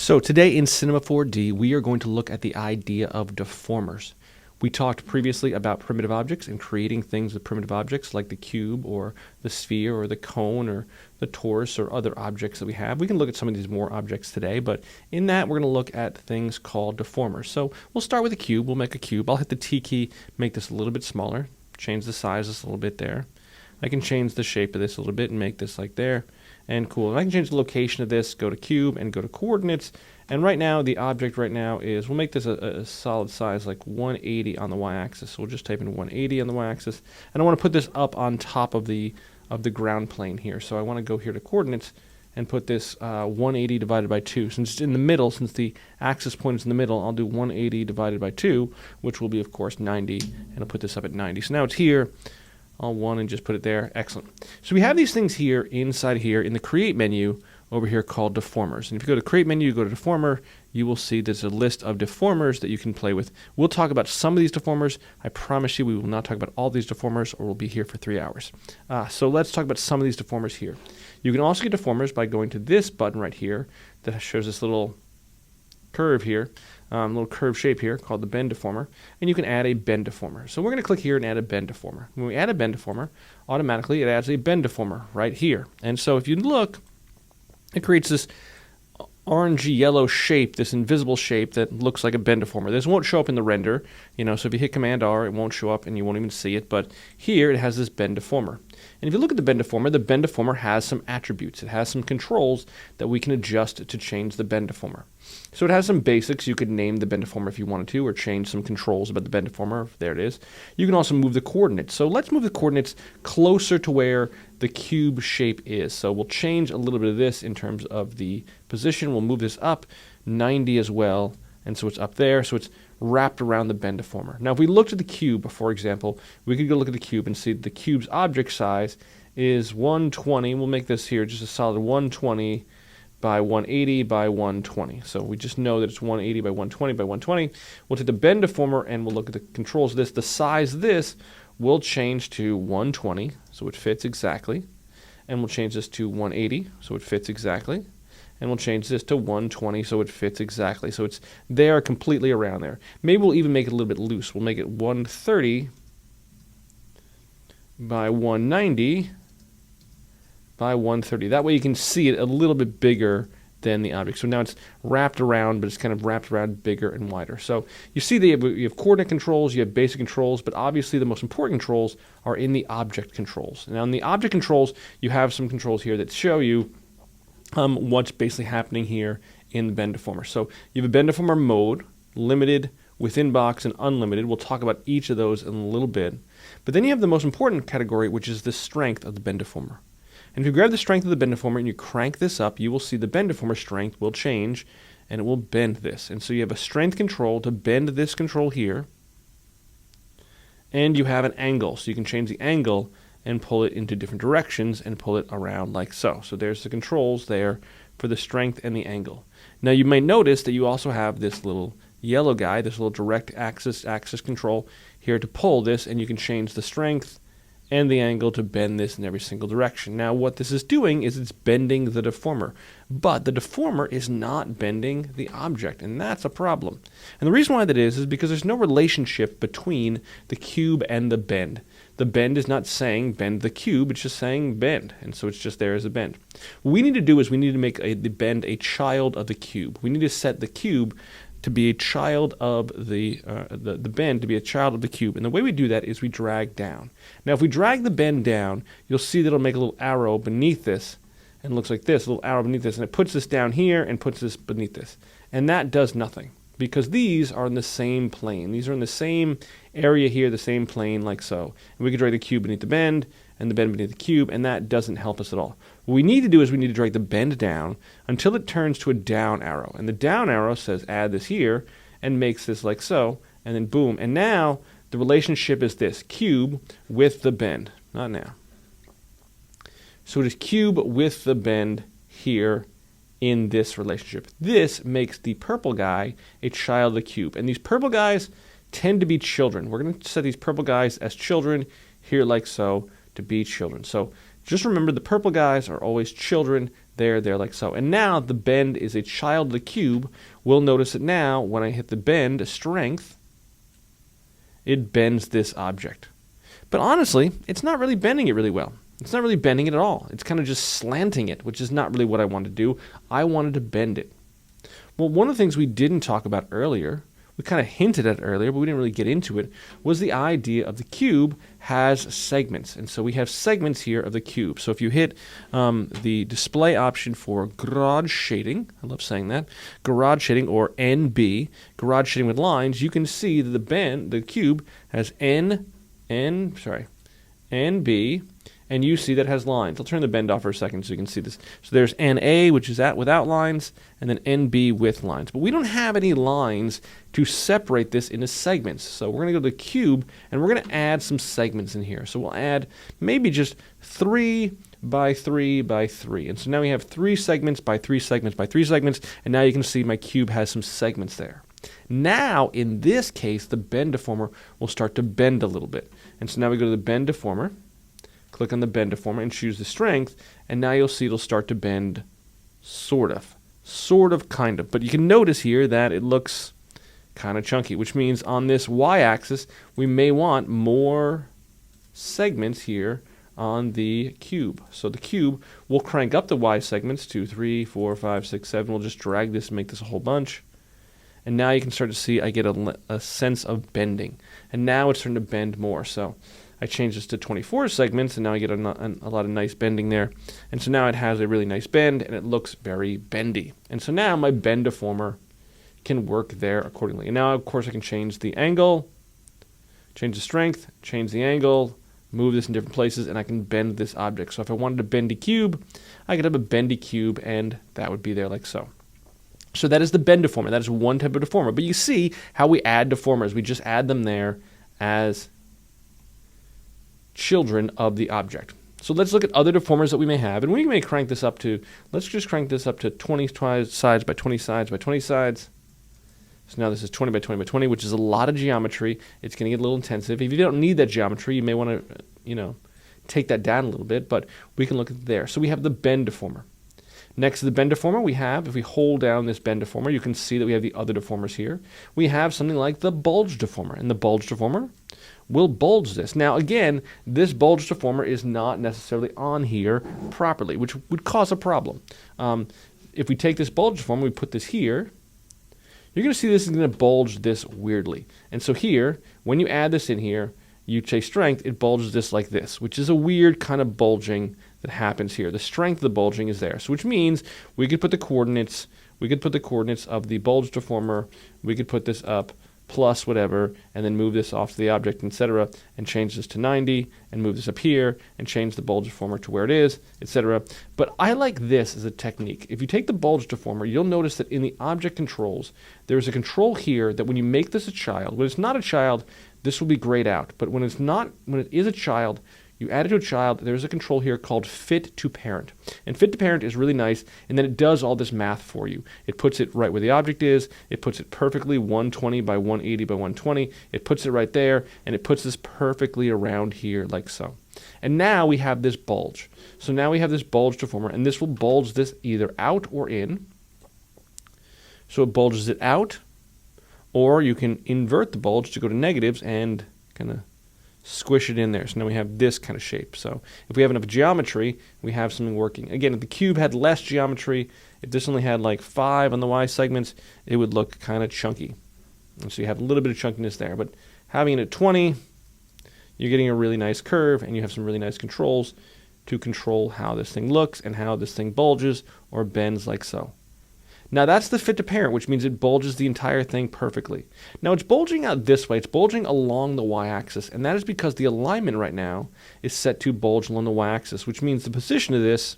So today in Cinema 4D, we are going to look at the idea of deformers. We talked previously about primitive objects and creating things with primitive objects like the cube or the sphere or the cone or the torus or other objects that we have. We can look at some of these more objects today, but in that we're going to look at things called deformers. So we'll start with a cube. We'll make a cube. I'll hit the T key, make this a little bit smaller, change the size just a little bit there. I can change the shape of this a little bit and make this like there. And cool. And I can change the location of this, go to cube and go to coordinates. And right now, the object right now is, we'll make this a solid size like 180 on the y-axis. So we'll just type in 180 on the y-axis. And I want to put this up on top of the ground plane here. So I want to go here to coordinates and put this 180 divided by 2. Since it's in the middle, since the axis point is in the middle, I'll do 180 divided by 2, which will be, of course, 90. And I'll put this up at 90. So now it's here. All one and just put it there. Excellent. So we have these things here inside here in the create menu over here called deformers. And if you go to create menu, you go to deformer, you will see there's a list of deformers that you can play with. We'll talk about some of these deformers. I promise you we will not talk about all these deformers or we'll be here for 3 hours. So let's talk about some of these deformers here. You can also get deformers by going to this button right here that shows this little curve here, little curve shape here called the bend deformer, and you can add a bend deformer. So we're going to click here and add a bend deformer. When we add a bend deformer, automatically it adds a bend deformer right here. And so if you look, it creates this orangey yellow shape, this invisible shape that looks like a bend deformer. This won't show up in the render, so if you hit Command R, it won't show up and you won't even see it, but here it has this bend deformer. And if you look at the bend deformer has some attributes. It has some controls that we can adjust to change the bend deformer. So it has some basics. You could name the bend deformer if you wanted to, or change some controls about the bend deformer. There it is. You can also move the coordinates. So let's move the coordinates closer to where the cube shape is. So we'll change a little bit of this in terms of the position. We'll move this up 90 as well. And so it's up there. So it's wrapped around the bend deformer. Now, if we looked at the cube, for example, we could go look at the cube and see the cube's object size is 120. We'll make this here just a solid 120 by 180 by 120. So we just know that it's 180 by 120 by 120. We'll take the bend deformer and we'll look at the controls of this. The size of this will change to 120, so it fits exactly. And we'll change this to 180, so it fits exactly. And we'll change this to 120 so it fits exactly. So it's there completely around there. Maybe we'll even make it a little bit loose. We'll make it 130 by 190 by 130. That way you can see it a little bit bigger than the object. So now it's wrapped around, but it's kind of wrapped around bigger and wider. So you see that you have coordinate controls, you have basic controls, but obviously the most important controls are in the object controls. Now in the object controls, you have some controls here that show you what's basically happening here in the bend deformer. So you have a bend deformer mode, limited, within box, and unlimited. We'll talk about each of those in a little bit. But then you have the most important category, which is the strength of the bend deformer. And if you grab the strength of the bend deformer and you crank this up, you will see the bend deformer strength will change and it will bend this. And so you have a strength control to bend this control here. And you have an angle, so you can change the angle and pull it into different directions and pull it around like so. So there's the controls there for the strength and the angle. Now you may notice that you also have this little yellow guy, this little direct axis control here to pull this, and you can change the strength and the angle to bend this in every single direction. Now what this is doing is it's bending the deformer, but the deformer is not bending the object, and that's a problem. And the reason why that is because there's no relationship between the cube and the bend. The bend is not saying bend the cube, it's just saying bend, and so it's just there as a bend. What we need to do is we need to make the bend a child of the cube. We need to set the cube to be a child of the bend to be a child of the cube. And the way we do that is we drag down. Now if we drag the bend down, you'll see that it'll make a little arrow beneath this, and it looks like this, a little arrow beneath this, and it puts this down here and puts this beneath this. And that does nothing, because these are in the same plane. These are in the same area here, the same plane like so. And we can drag the cube beneath the bend and the bend beneath the cube, and that doesn't help us at all. What we need to do is we need to drag the bend down until it turns to a down arrow. And the down arrow says add this here and makes this like so, and then boom. And now the relationship is this, cube with the bend. Not now. So it is cube with the bend here in this relationship. This makes the purple guy a child of the cube. And these purple guys tend to be children. We're going to set these purple guys as children here like so to be children. So just remember the purple guys are always children. there, like so. And now the bend is a child of the cube. We'll notice that now when I hit the bend strength, it bends this object. But honestly, it's not really bending it really well. It's not really bending it at all. It's kind of just slanting it, which is not really what I wanted to do. I wanted to bend it. Well, one of the things we didn't talk about earlier, we kind of hinted at earlier, but we didn't really get into it, was the idea of the cube has segments. And so we have segments here of the cube. So if you hit the display option for garage shading, I love saying that, garage shading or NB, garage shading with lines, you can see that the cube has NB, and you see that has lines. I'll turn the bend off for a second so you can see this. So there's NA, which is without lines, and then NB with lines. But we don't have any lines to separate this into segments. So we're going to go to the cube, and we're going to add some segments in here. So we'll add maybe just 3 by 3 by 3. And so now we have 3 segments by 3 segments by 3 segments, and now you can see my cube has some segments there. Now, in this case, the bend deformer will start to bend a little bit. And so now we go to the bend deformer, click on the bend deformer and choose the strength, and now you'll see it'll start to bend sort of, kind of. But you can notice here that it looks kind of chunky, which means on this y-axis, we may want more segments here on the cube. So the cube will crank up the y segments to 3, 4, 5, 6, 7. We'll just drag this and make this a whole bunch. And now you can start to see I get a sense of bending. And now it's starting to bend more. So I change this to 24 segments, and now I get a lot of nice bending there. And so now it has a really nice bend, and it looks very bendy. And so now my bend deformer can work there accordingly. And now, of course, I can change the angle, change the strength, change the angle, move this in different places, and I can bend this object. So if I wanted a bendy cube, I could have a bendy cube, and that would be there like so. So that is the bend deformer. That is one type of deformer. But you see how we add deformers. We just add them there as children of the object. So let's look at other deformers that we may have. And we may crank this up to, let's just crank this up to 20 sides by 20 sides by 20 sides. So now this is 20 by 20 by 20, which is a lot of geometry. It's going to get a little intensive. If you don't need that geometry, you may want to, take that down a little bit. But we can look at there. So we have the bend deformer. Next to the bend deformer, we have, if we hold down this bend deformer, you can see that we have the other deformers here. We have something like the bulge deformer, and the bulge deformer will bulge this. Now, again, this bulge deformer is not necessarily on here properly, which would cause a problem. If we take this bulge deformer, we put this here, you're going to see this is going to bulge this weirdly. And so here, when you add this in here, you say strength, it bulges this like this, which is a weird kind of bulging that happens here. The strength of the bulging is there, so which means we could put the coordinates of the bulge deformer, we could put this up plus whatever, and then move this off to the object, etc., and change this to 90, and move this up here, and change the bulge deformer to where it is, etc. But I like this as a technique. If you take the bulge deformer, you'll notice that in the object controls, there's a control here that when you make this a child, when it's not a child, this will be grayed out. But when it is a child, you add it to a child, there's a control here called fit to parent. And fit to parent is really nice, and then it does all this math for you. It puts it right where the object is, it puts it perfectly 120 by 180 by 120, it puts it right there, and it puts this perfectly around here like so. And now we have this bulge. So now we have this bulge deformer, and this will bulge this either out or in. So it bulges it out, or you can invert the bulge to go to negatives and kind of squish it in there. So now we have this kind of shape. So if we have enough geometry, we have something working. Again, if the cube had less geometry, if this only had like 5 on the Y segments, it would look kind of chunky. And so you have a little bit of chunkiness there. But having it at 20, you're getting a really nice curve, and you have some really nice controls to control how this thing looks and how this thing bulges or bends like so. Now that's the fit to parent, which means it bulges the entire thing perfectly. Now it's bulging out this way, it's bulging along the y-axis, and that is because the alignment right now is set to bulge along the y-axis, which means the position of this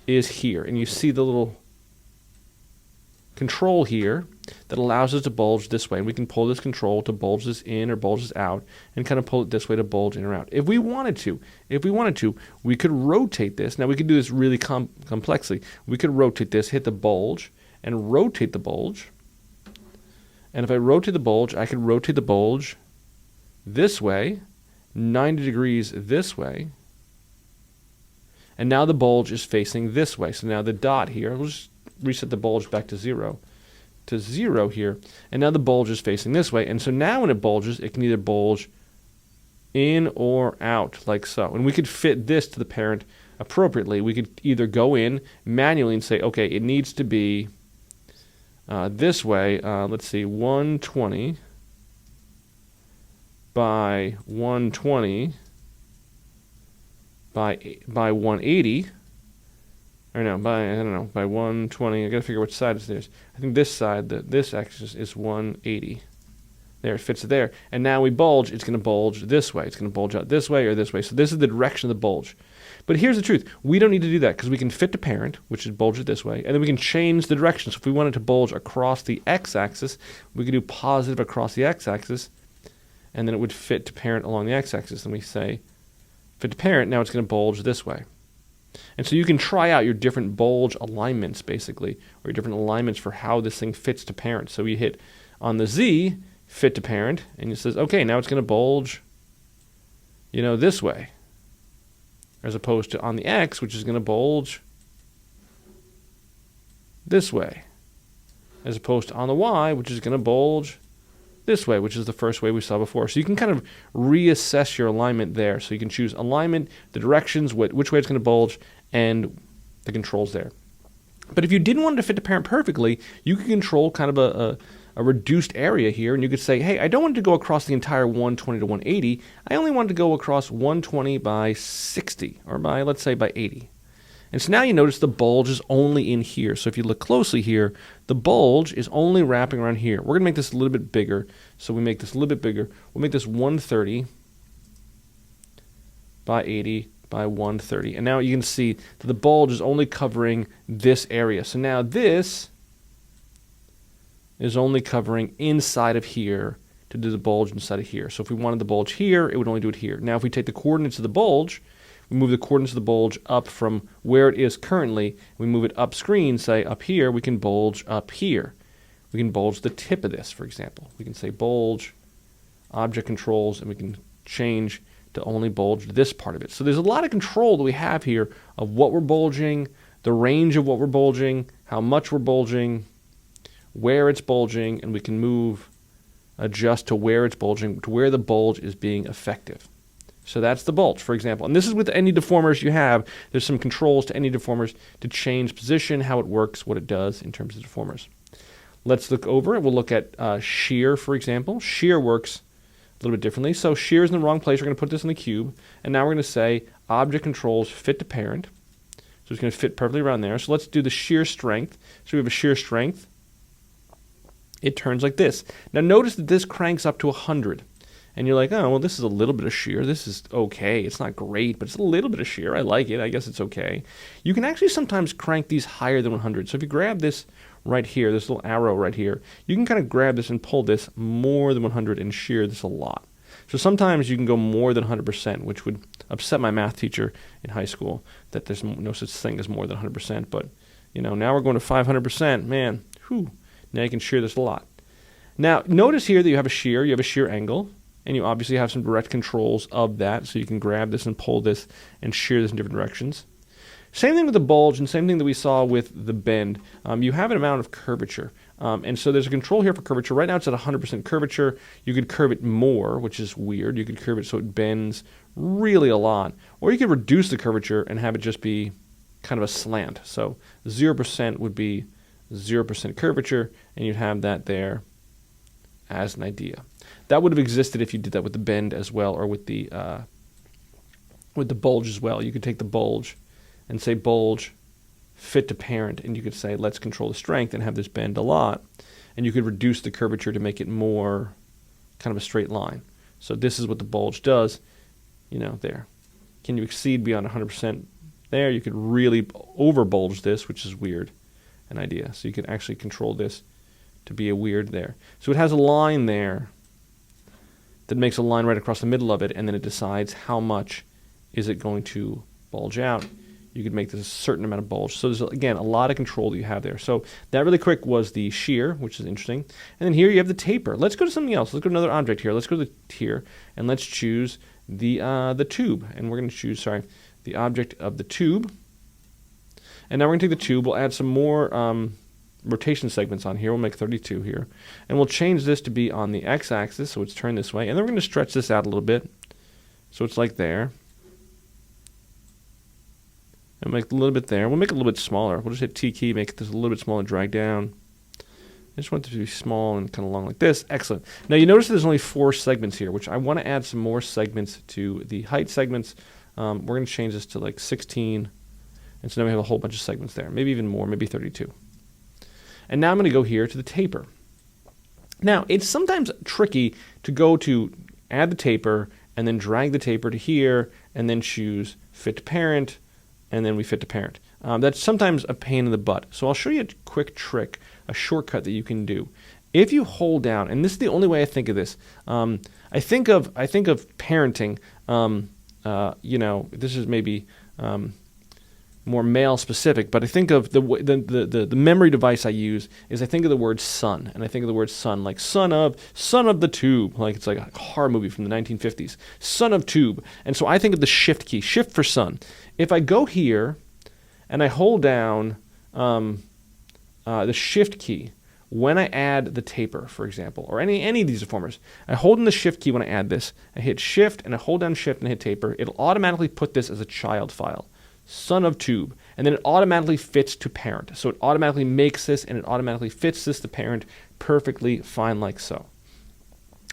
is here. And you see the little control here that allows us to bulge this way. And we can pull this control to bulge this in or bulge this out, and kind of pull it this way to bulge in or out. If we wanted to, we could rotate this. Now we could do this really complexly. We could rotate this, hit the bulge, and rotate the bulge. And if I rotate the bulge, I could rotate the bulge this way, 90 degrees this way. And now the bulge is facing this way. So now the dot here, we'll just reset the bulge back to 0 here. And now the bulge is facing this way. And so now when it bulges, it can either bulge in or out, like so. And we could fit this to the parent appropriately. We could either go in manually and say, okay, it needs to be this way. Let's see, 120 by 120 by 180. Or no, I don't know, by 120. I gotta figure which side it is. I think this side, this axis is 180. There, it fits there. And now we bulge, it's going to bulge this way. It's going to bulge out this way or this way. So this is the direction of the bulge. But here's the truth. We don't need to do that because we can fit the parent, which is bulge it this way, and then we can change the direction. So if we wanted to bulge across the x-axis, we could do positive across the x-axis, and then it would fit to parent along the x-axis. And we say, fit to parent, now it's going to bulge this way. And so you can try out your different bulge alignments, basically, or your different alignments for how this thing fits to parent. So we hit on the Z, fit to parent, and it says, okay, now it's going to bulge, this way, as opposed to on the X, which is going to bulge this way, as opposed to on the Y, which is going to bulge this way, which is the first way we saw before. So you can kind of reassess your alignment there. So you can choose alignment, the directions, which way it's going to bulge, and the controls there. But if you didn't want it to fit the parent perfectly, you could control kind of a reduced area here, and you could say, hey, I don't want it to go across the entire 120 to 180. I only want it to go across 120 by 60, or by, let's say, by 80. And so now you notice the bulge is only in here. So if you look closely here, the bulge is only wrapping around here. We're going to make this a little bit bigger. So we make this a little bit bigger. We'll make this 130 by 80 by 130. And now you can see that the bulge is only covering this area. So now this is only covering inside of here to do the bulge inside of here. So if we wanted the bulge here, it would only do it here. Now if we take the coordinates of the bulge, we move the coordinates of the bulge up from where it is currently, we move it up screen, say up here, we can bulge up here. We can bulge the tip of this, for example. We can say bulge, object controls, and we can change to only bulge this part of it. So there's a lot of control that we have here of what we're bulging, the range of what we're bulging, how much we're bulging, where it's bulging, and we can adjust to where it's bulging, to where the bulge is being effective. So that's the bulge, for example. And this is with any deformers you have. There's some controls to any deformers to change position, how it works, what it does in terms of deformers. Let's look over it. We'll look at shear, for example. Shear works a little bit differently. So shear is in the wrong place. We're going to put this in the cube. And now we're going to say object controls fit to parent. So it's going to fit perfectly around there. So let's do the shear strength. So we have a shear strength. It turns like this. Now notice that this cranks up to 100. And you're like, oh, well, this is a little bit of shear. This is okay. It's not great, but it's a little bit of shear. I like it. I guess it's okay. You can actually sometimes crank these higher than 100. So if you grab this right here, this little arrow right here, you can kind of grab this and pull this more than 100 and shear this a lot. So sometimes you can go more than 100%, which would upset my math teacher in high school, that there's no such thing as more than 100%. But, now we're going to 500%. Man, whew. Now you can shear this a lot. Now, notice here that you have a shear angle. And you obviously have some direct controls of that, so you can grab this and pull this and shear this in different directions. Same thing with the bulge, and same thing that we saw with the bend. You have an amount of curvature. And so there's a control here for curvature. Right now it's at 100% curvature. You could curve it more, which is weird. You could curve it so it bends really a lot. Or you could reduce the curvature and have it just be kind of a slant. So 0% would be 0% curvature, and you'd have that there as an idea. That would have existed if you did that with the bend as well, or with the bulge as well. You could take the bulge and say bulge fit to parent, and you could say let's control the strength and have this bend a lot, and you could reduce the curvature to make it more kind of a straight line. So this is what the bulge does, there. Can you exceed beyond 100% there? You could really over bulge this, which is weird, an idea. So you can actually control this to be a weird there. So it has a line there that makes a line right across the middle of it, and then it decides how much is it going to bulge out. You could make this a certain amount of bulge. So there's, again, a lot of control that you have there. So that really quick was the shear, which is interesting. And then here you have the taper. Let's go to something else. Let's go to another object here. Let's go to here, and let's choose the tube. And we're going to choose, the object of the tube. And now we're going to take the tube, we'll add some more rotation segments on here. We'll make 32 here. And we'll change this to be on the x-axis, so it's turned this way. And then we're going to stretch this out a little bit. So it's like there. And make a little bit there. We'll make it a little bit smaller. We'll just hit T key, make this a little bit smaller, drag down. I just want it to be small and kind of long like this. Excellent. Now you notice there's only 4 segments here, which I want to add some more segments to the height segments. We're going to change this to like 16. And so now we have a whole bunch of segments there. Maybe even more, maybe 32. And now I'm going to go here to the taper. Now, it's sometimes tricky to go to add the taper and then drag the taper to here and then choose fit to parent, and then we fit to parent. That's sometimes a pain in the butt. So I'll show you a quick trick, a shortcut that you can do. If you hold down, and this is the only way I think of this, I think of parenting. You know, this is maybe more male specific, but I think of the memory device I use is I think of the word son, and I think of the word son like son of the tube, like it's like a horror movie from the 1950s, son of tube. And so I think of the shift key, shift for son. If I go here and I hold down the shift key when I add the taper, for example, or any of these deformers, I hold in the shift key when I add this, I hit shift and I hold down shift and I hit taper, it'll automatically put this as a child file. Son of tube, and then it automatically fits to parent. So it automatically makes this and it automatically fits this to parent perfectly fine like so.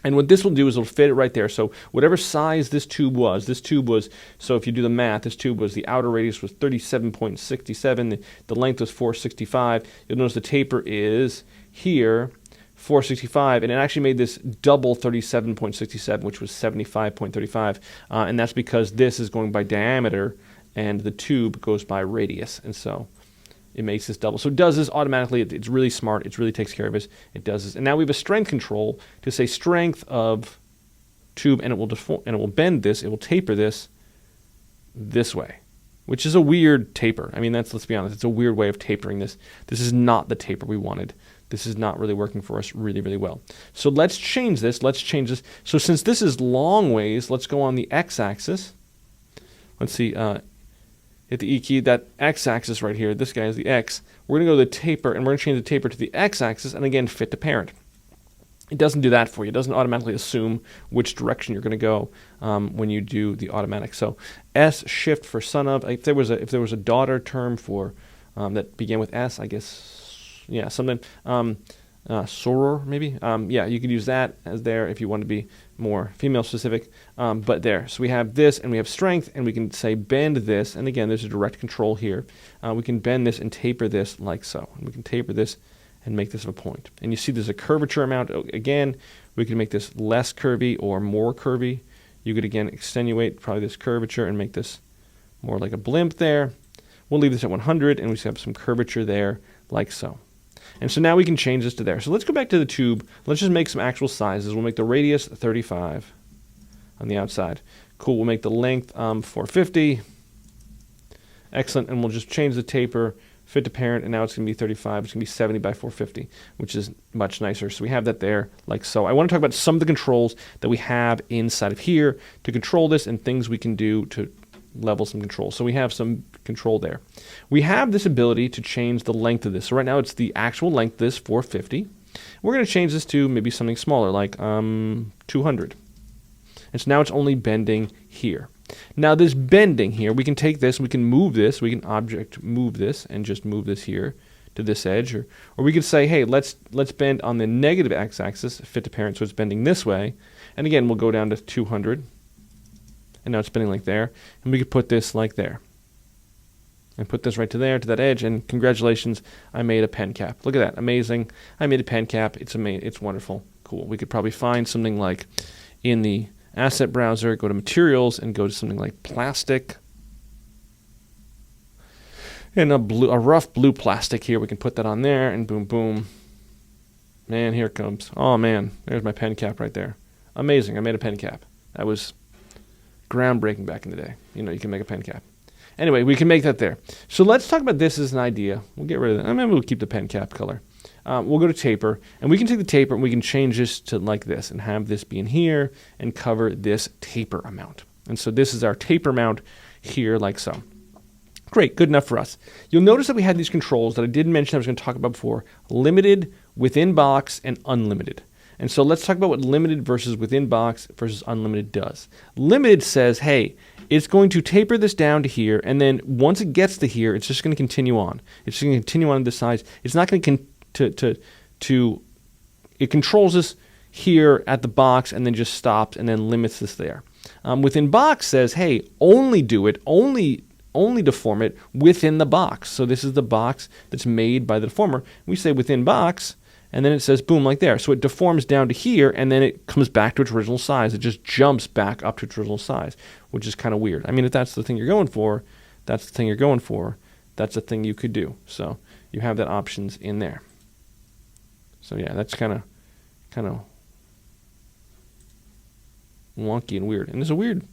And what this will do is it'll fit it right there. So whatever size this tube was, so if you do the math, this tube was, the outer radius was 37.67, the length was 465. You'll notice the taper is here, 465, and it actually made this double 37.67, which was 75.35, and that's because this is going by diameter, and the tube goes by radius, and so it makes this double. So it does this automatically. It's really smart. It really takes care of it. It does this. And now we have a strength control to say strength of tube, and it will bend this. It will taper this way, which is a weird taper. I mean, let's be honest. It's a weird way of tapering this. This is not the taper we wanted. This is not really working for us really, really well. So let's change this. So since this is long ways, let's go on the x-axis. Let's see. Hit the E key, that x-axis right here, this guy is the x. We're going to go to the taper, and we're going to change the taper to the x-axis, and again, fit to parent. It doesn't do that for you. It doesn't automatically assume which direction you're going to go when you do the automatic. So S, shift for son of. If there was a daughter term for that began with S, I guess, yeah, something. Soror, maybe. Yeah, you could use that as there if you want to be more female specific. But there, so we have this and we have strength, and we can say bend this, and again, there's a direct control here. We can bend this and taper this like so. And we can taper this and make this a point. And you see there's a curvature amount. Again, we can make this less curvy or more curvy. You could again extenuate probably this curvature and make this more like a blimp there. We'll leave this at 100, and we have some curvature there like so. And so now we can change this to there. So let's go back to the tube. Let's just make some actual sizes. We'll make the radius 35 on the outside. Cool, we'll make the length 450. Excellent, and we'll just change the taper, fit to parent, and now it's going to be 35. It's going to be 70 by 450, which is much nicer. So we have that there like so. I want to talk about some of the controls that we have inside of here to control this and things we can do to level some control. So we have some control there. We have this ability to change the length of this. So right now it's the actual length of this, 450. We're going to change this to maybe something smaller, like 200. And so now it's only bending here. Now this bending here, we can take this, we can move this, we can object move this and just move this here to this edge, or we could say, hey, let's bend on the negative x-axis, fit to parent, so it's bending this way. And again, we'll go down to 200. And now it's spinning like there, and we could put this like there. And put this right to there, to that edge, and congratulations, I made a pen cap. Look at that, amazing. I made a pen cap, it's amazing, it's wonderful, cool. We could probably find something like in the asset browser, go to materials, and go to something like plastic. And a rough blue plastic here, we can put that on there, and boom, boom. Man, here it comes. Oh man, there's my pen cap right there. Amazing, I made a pen cap. That was groundbreaking back in the day. You know, you can make a pen cap. Anyway, we can make that there. So let's talk about this as an idea. We'll get rid of that. Maybe we'll keep the pen cap color. We'll go to taper, and we can take the taper and we can change this to like this and have this be in here and cover this taper amount. And so this is our taper amount here like so. Great, good enough for us. You'll notice that we had these controls that I did mention I was going to talk about before, limited, within box, and unlimited. And so let's talk about what limited versus within box versus unlimited does. Limited says, hey, it's going to taper this down to here, and then once it gets to here, it's just going to continue on. It's going to continue on this size. It's not going to it controls this here at the box and then just stops and then limits this there. Within box says, hey, only do it, only deform it within the box. So this is the box that's made by the deformer. We say within box, and then it says boom like there. So it deforms down to here, and then it comes back to its original size. It just jumps back up to its original size, which is kind of weird. I mean, if that's the thing you're going for, that's the thing you're going for. That's the thing you could do. So you have that options in there. So yeah, that's kind of wonky and weird. And there's a weird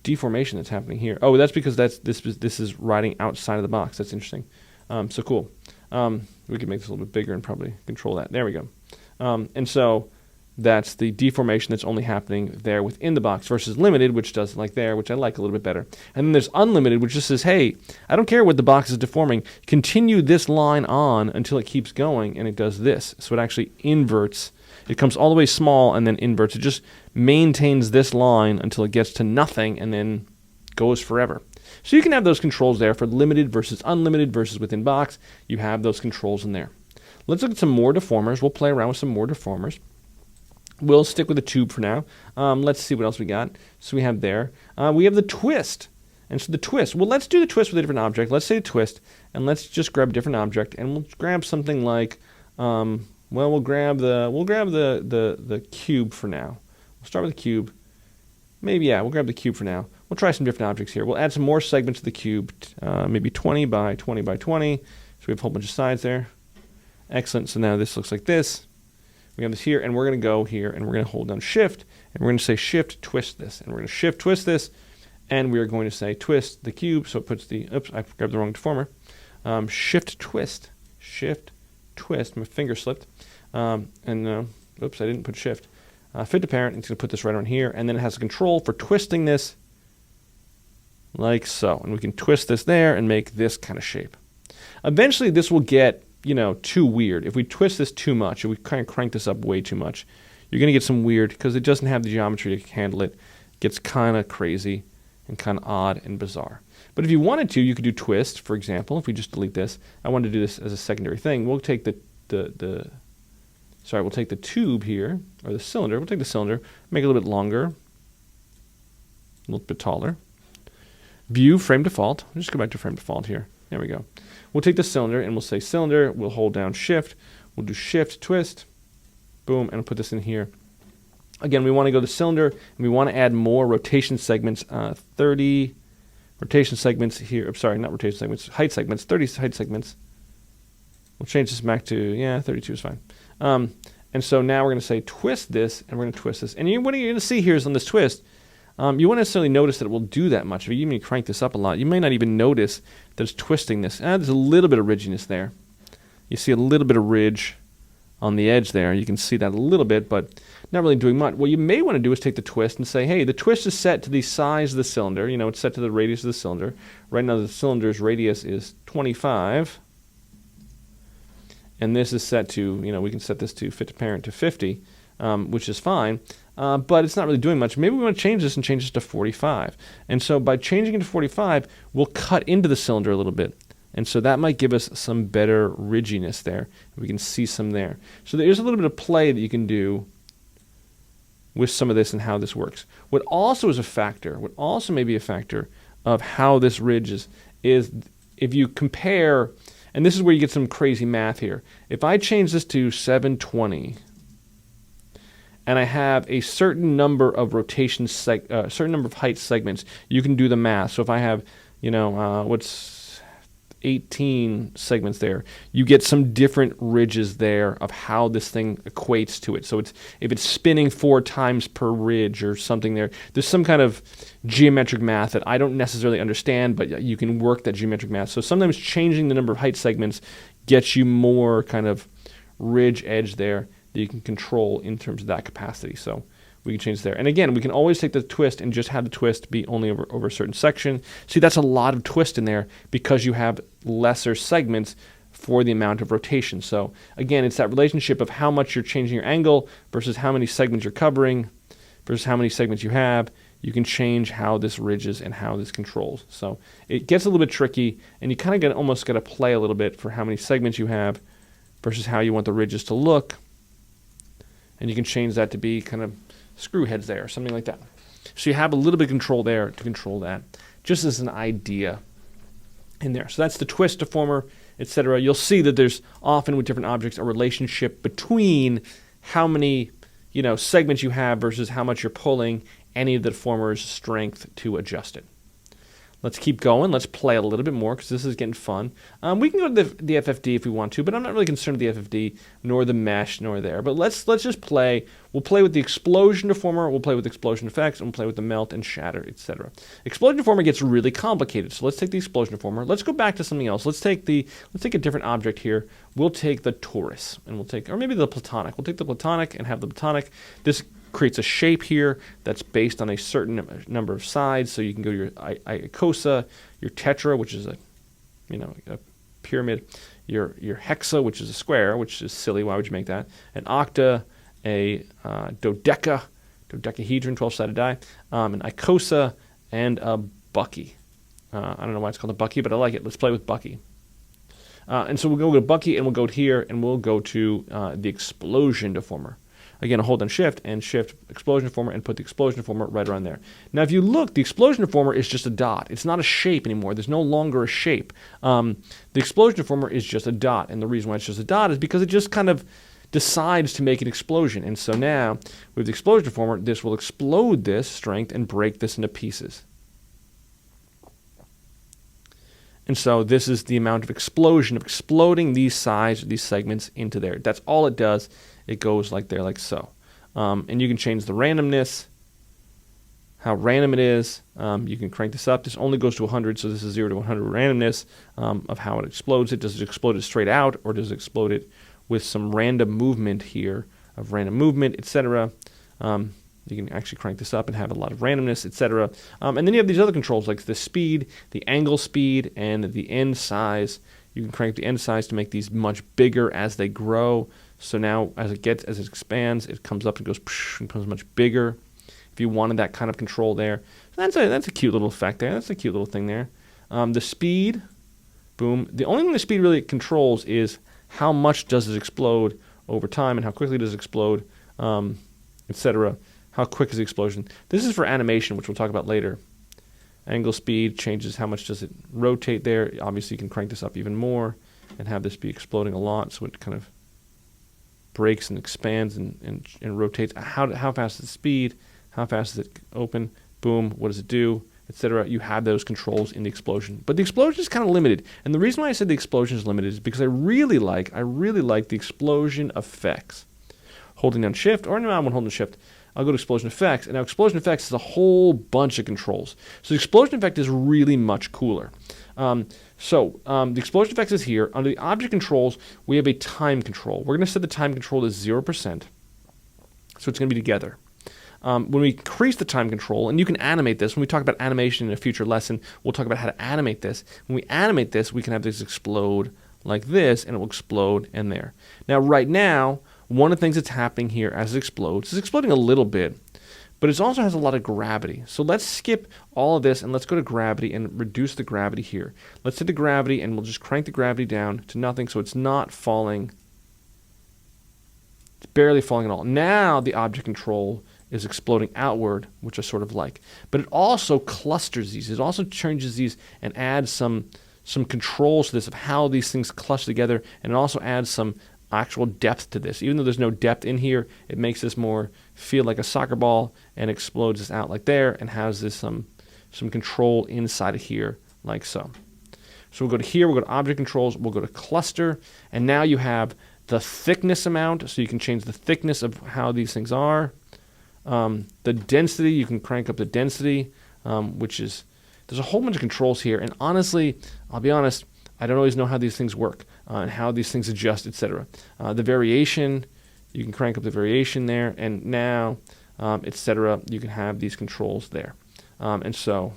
deformation that's happening here. Oh, that's because this is riding outside of the box. That's interesting. So cool. We could make this a little bit bigger and probably control that. There we go. And so that's the deformation that's only happening there within the box versus limited, which does it like there, which I like a little bit better. And then there's unlimited, which just says, hey, I don't care what the box is deforming. Continue this line on until it keeps going, and it does this. So it actually inverts. It comes all the way small and then inverts. It just maintains this line until it gets to nothing and then goes forever. So you can have those controls there for limited versus unlimited versus within box. You have those controls in there. Let's look at some more deformers. We'll play around with some more deformers. We'll stick with the tube for now. Let's see what else we got. So we have there. We have the twist. And so the twist. Well, let's do the twist with a different object. Let's say twist, and let's just grab a different object, and we'll grab something like, well, we'll grab the cube for now. We'll start with the cube. Maybe, yeah, we'll grab the cube for now. We'll try some different objects here. We'll add some more segments to the cube, maybe 20 by 20 by 20. So we have a whole bunch of sides there. Excellent. So now this looks like this. We have this here, and we're going to go here, and we're going to hold down Shift, and we're going to say Shift, twist this. And we're going to Shift, twist this, and we are going to say twist the cube, so it puts the, oops, I grabbed the wrong deformer. Shift, twist, my finger slipped. Oops, I didn't put Shift. Fit to parent, it's going to put this right around here, and then it has a control for twisting this like so. And we can twist this there and make this kind of shape. Eventually, this will get, too weird. If we twist this too much, if we kind of crank this up way too much, you're going to get some weird, because it doesn't have the geometry to handle it. It gets kind of crazy and kind of odd and bizarre. But if you wanted to, you could do twist, for example. If we just delete this, I wanted to do this as a secondary thing. We'll take we'll take the tube here, or the cylinder. We'll take the cylinder, make it a little bit longer, a little bit taller. View, frame default. I'll just go back to frame default here. There we go. We'll take the cylinder, and we'll say cylinder. We'll hold down Shift. We'll do Shift, twist, boom, and we'll put this in here. Again, we want to go to cylinder, and we want to add more rotation segments, 30 rotation segments here. Sorry, not rotation segments, height segments, 30 height segments. We'll change this back to, 32 is fine. And so now we're going to say twist this, and we're going to twist this. And what you're going to see here is on this twist, you won't necessarily notice that it will do that much. If you even crank this up a lot, you may not even notice that it's twisting this. There's a little bit of ridginess there. You see a little bit of ridge on the edge there. You can see that a little bit, but not really doing much. What you may want to do is take the twist and say, hey, the twist is set to the size of the cylinder. It's set to the radius of the cylinder. Right now the cylinder's radius is 25. And this is set to, we can set this to fit to parent to 50, which is fine. But it's not really doing much. Maybe we want to change this and change this to 45. And so by changing it to 45, we'll cut into the cylinder a little bit. And so that might give us some better ridginess there. We can see some there. So there's a little bit of play that you can do with some of this and how this works. What also is a factor, what also may be a factor of how this ridge is if you compare, and this is where you get some crazy math here. If I change this to 720, and I have a certain number of rotation, certain number of height segments, you can do the math. So if I have, 18 segments there, you get some different ridges there of how this thing equates to it. So if it's spinning 4 times per ridge or something there's some kind of geometric math that I don't necessarily understand, but you can work that geometric math. So sometimes changing the number of height segments gets you more kind of ridge edge there that you can control in terms of that capacity. So we can change there. And again, we can always take the twist and just have the twist be only over a certain section. See, that's a lot of twist in there because you have lesser segments for the amount of rotation. So again, it's that relationship of how much you're changing your angle versus how many segments you're covering versus how many segments you have. You can change how this ridges and how this controls. So it gets a little bit tricky, and you kind of almost got to play a little bit for how many segments you have versus how you want the ridges to look. And you can change that to be kind of screw heads there or something like that. So you have a little bit of control there to control that, just as an idea in there. So that's the twist, deformer, etc. You'll see that there's often with different objects a relationship between how many segments you have versus how much you're pulling any of the deformer's strength to adjust it. Let's keep going. Let's play a little bit more because this is getting fun. We can go to the FFD if we want to, but I'm not really concerned with the FFD, nor the mesh, nor there. But let's just play. We'll play with the explosion deformer, we'll play with explosion effects, and we'll play with the melt and shatter, etc. Explosion deformer gets really complicated, so let's take the explosion deformer. Let's go back to something else. Let's take a different object here. We'll take the torus, and or maybe the platonic. We'll take the platonic and have the platonic. This creates a shape here that's based on a certain number of sides. So you can go to your icosa, your tetra, which is a pyramid, your hexa, which is a square, which is silly. Why would you make that? An octa, a dodecahedron, 12-sided die, an icosa, and a bucky. I don't know why it's called a bucky, but I like it. Let's play with bucky. And so we'll go to bucky, and we'll go here, and we'll go to the explosion deformer. Again, I'll hold on shift and shift explosion deformer and put the explosion deformer right around there. Now, if you look, the explosion deformer is just a dot. It's not a shape anymore. There's no longer a shape. The explosion deformer is just a dot. And the reason why it's just a dot is because it just kind of decides to make an explosion. And so now, with the explosion deformer, this will explode this strength and break this into pieces. And so this is the amount of explosion, of exploding these sides, these segments into there. That's all it does. It goes like there, like so. And you can change the randomness, how random it is. You can crank this up. This only goes to 100, so this is 0 to 100 randomness of how it explodes it. Does it explode it straight out, or does it explode it with some random movement here, of random movement, etc.? You can actually crank this up and have a lot of randomness, etc. And then you have these other controls like the speed, the angle speed, and the end size. You can crank the end size to make these much bigger as they grow. So now as it expands, it comes up and goes and becomes much bigger. If you wanted that kind of control there. That's a cute little effect there. That's a cute little thing there. The speed, boom. The only thing the speed really controls is how much does it explode over time and how quickly does it explode, etc. How quick is the explosion? This is for animation, which we'll talk about later. Angle speed changes how much does it rotate there. Obviously, you can crank this up even more and have this be exploding a lot, so it kind of breaks and expands and rotates. How fast is the speed? How fast is it open? Boom. What does it do? Etc. You have those controls in the explosion, but the explosion is kind of limited. And the reason why I said the explosion is limited is because I really like the explosion effects. Holding down shift, or no, I'm holding shift. I'll go to explosion effects, and now explosion effects is a whole bunch of controls. So the explosion effect is really much cooler. The explosion effects is here. Under the object controls, we have a time control. We're going to set the time control to 0%, so it's going to be together. When we increase the time control, and you can animate this. When we talk about animation in a future lesson, we'll talk about how to animate this. When we animate this, we can have this explode like this, and it will explode in there. Now, right now, one of the things that's happening here as it explodes, it's exploding a little bit, but it also has a lot of gravity. So let's skip all of this and let's go to gravity and reduce the gravity here. Let's hit the gravity and we'll just crank the gravity down to nothing so it's not falling. It's barely falling at all. Now the object control is exploding outward, which I sort of like. But it also clusters these. It also changes these and adds some controls to this of how these things cluster together, and it also adds some actual depth to this. Even though there's no depth in here, it makes this more feel like a soccer ball and explodes this out like there and has this some control inside of here like so. So we'll go to here, we'll go to object controls, we'll go to cluster, and now you have the thickness amount, so you can change the thickness of how these things are. The density, you can crank up the density, there's a whole bunch of controls here, and honestly, I'll be honest, I don't always know how these things work and how these things adjust, etc. The variation, you can crank up the variation there, and now etc. You can have these controls there. And so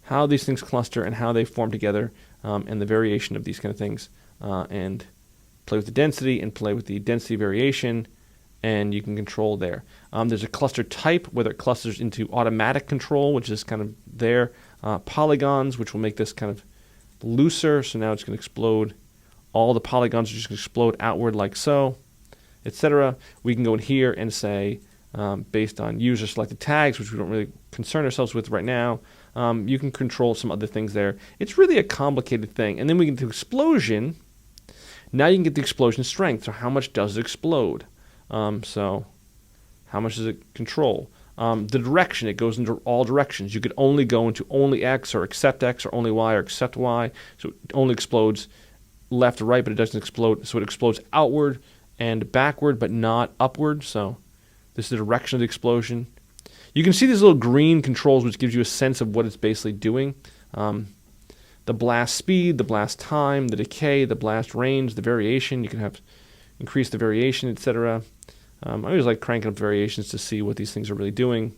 how these things cluster and how they form together, and the variation of these kind of things, and play with the density and play with the density variation, and you can control there. There's a cluster type, whether it clusters into automatic control, which is kind of there, polygons, which will make this kind of looser, so now it's going to explode. All the polygons are just going to explode outward like so, etc. We can go in here and say, based on user selected tags, which we don't really concern ourselves with right now, you can control some other things there. It's really a complicated thing. And then we get to explosion. Now you can get the explosion strength. So how much does it explode? So how much does it control? The direction, it goes into all directions. You could only go into only X or accept X or only Y or accept Y. So it only explodes left or right, but it doesn't explode. So it explodes outward and backward, but not upward. So this is the direction of the explosion. You can see these little green controls, which gives you a sense of what it's basically doing. The blast speed, the blast time, the decay, the blast range, the variation. You can have increase the variation, etc. I always like cranking up variations to see what these things are really doing.